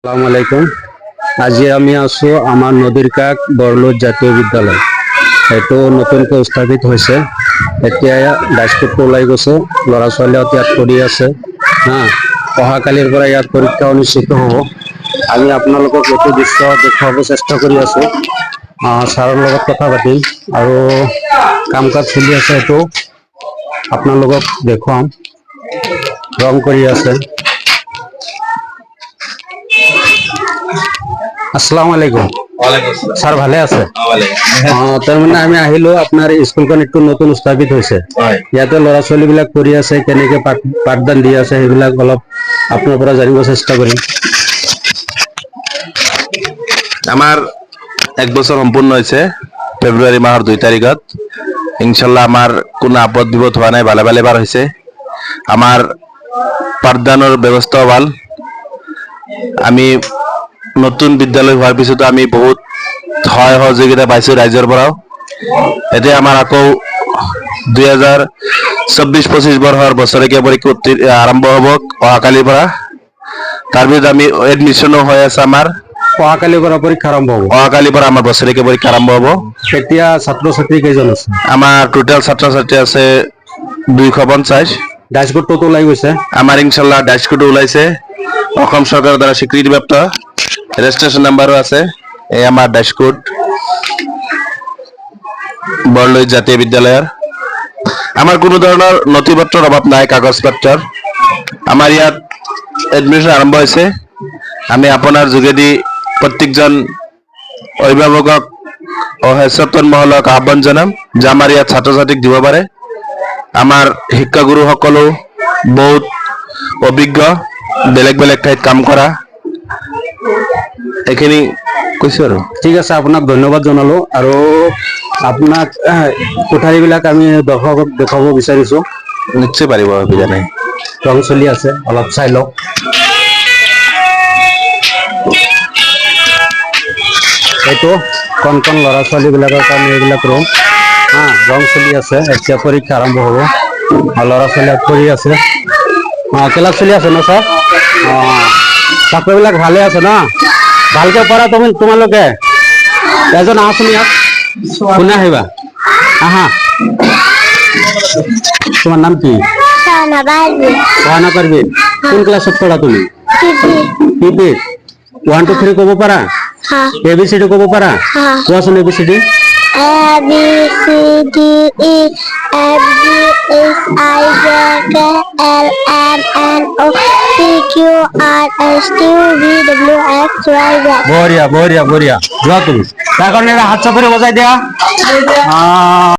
আসসালামু আলাইকুম। আজি আমি আছো আমাৰ নদীৰ কাষ বৰলুইত জাতীয় বিদ্যালয়। এইটো নতুনকৈ স্থাপিত হৈছে। এতিয়া ডাইচকোটটো ওলাই গৈছে, ল'ৰা ছোৱালীহঁত ইয়াত পঢ়ি আছে। অহাকালিৰ পৰা ইয়াত পৰীক্ষা অনুষ্ঠিত হ'ব। আমি আপোনালোকক এইটো দৃশ্য দেখুৱাব চেষ্টা কৰি আছো। ছাৰৰ লগত কথা পাতিম আৰু কাম কাজ চলি আছে, এইটো আপোনালোকক দেখুৱাম। ৰং কৰি আছে। আসসালামু আলাইকুম। স্যাৰ ভালে আছে? তাৰমানে আমি আহিলো, আপোনাৰ স্কুলখন একটু নতুন স্থাপিত হৈছে। ইয়াতে ল'ৰা ছোৱালী বিলাক পঢ়ি আছে, কেনেকে পাঠদান দি আছে সেইবিলাক অলপ আপোনাৰ পৰা জানিব চেষ্টা কৰিম। আমার 1 বছর সম্পূর্ণ হয়েছে ফেব্রুয়ারি মাসের 2 তারিখত। ইনশাল্লাহ আমার কোনো আপদ বিপদ হওয়া নাই, ভালে ভালে পার হয়েছে। আমার পাঠদানের ব্যবস্থাও ভাল। আমি নতুন বিদ্যালয় হওয়ার পিছতো আমি বহুত সহায় সহযোগিতা পাইছো ৰাইজৰ পৰাও। এতিয়া আমাৰ আকৌ 2024-25 বৰ্ষৰ বছৰেকীয়া পৰীক্ষা আৰম্ভ হ'ব অহাকালিৰ পৰা। তাৰ পিছত আমি এডমিশ্যনো হৈ আছে আমাৰ। অহাকালিৰ পৰা পৰীক্ষা আৰম্ভ হ'ব। অহাকালিৰ পৰা আমাৰ বছৰেকীয়া পৰীক্ষা আৰম্ভ হ'ব। এতিয়া ছাত্ৰ ছাত্ৰী কেইজন আছে? আমাৰ টোটেল ছাত্ৰ ছাত্ৰী আছে 250। ডাইচকোটটো ওলাই গৈছে। আমাৰ ইনশাল্লাহ ডাইচকোটো ওলাইছে, অসম চৰকাৰৰ দ্বাৰা স্বীকৃতিপ্ৰাপ্ত। ৰেজিষ্ট্ৰেশ্যন নাম্বাৰো আছে। এই আমাৰ ডাইচকোট বৰলুইত জাতীয় বিদ্যালয়ৰ। আমাৰ কোনো ধৰণৰ নথি পত্ৰৰ অভাৱ নাই, কাগজ পত্ৰৰ। আমাৰ ইয়াত এডমিশ্যন আৰম্ভ হৈছে। আমি আপোনাৰ যোগেদি প্ৰত্যেকজন অভিভাৱকক সচেতন মহলক আহ্বান জনাম যে আমাৰ ইয়াত ছাত্ৰ ছাত্ৰীক দিব পাৰে। আমাৰ শিক্ষাগুৰুসকলো বহুত অভিজ্ঞ, বেলেগ বেলেগ ঠাইত কাম কৰা। এইখিনি কৈছো আৰু। ঠিক আছে, আপোনাক ধন্যবাদ জনালো। আৰু আপোনাক কোঠাৰীবিলাক আমি দৰ্শকক দেখুৱাব বিচাৰিছো। নিশ্চয় পাৰিব, অসুবিধা নাই। ৰং চলি আছে, অলপ চাই লওক। এইটো কণ কণ ল'ৰা ছোৱালী বিলাকৰ কাৰণে এইবিলাক ৰুম। ৰং চলি আছে, এতিয়া পৰীক্ষা আৰম্ভ হ'ব। ল'ৰা ছোৱালী পঢ়ি আছে। ক্লাছ চলি আছে ন ছাৰ? ছাত্ৰবিলাক ভালে আছে ন? ভালকে পঢ়া তোমালোকে। এজন আহাচোন ইয়াত, কোনে আহিবা? আহা। তোমার নাম কি? সাহানা পারভিন। কোন ক্লাসত পড়া তুমি? পিপি। 1 2 3 কব পারা? ABCD কব পারা? কোয়াশন ABCD? A B C D E F G H I J K L M N O P Q R S T U V W X Y Z। বঢ়িয়া বঢ়িয়া বঢ়িয়া। যোৱা তুমি। তাৰ কাৰণে হাত চাপৰি বজাই দিয়া।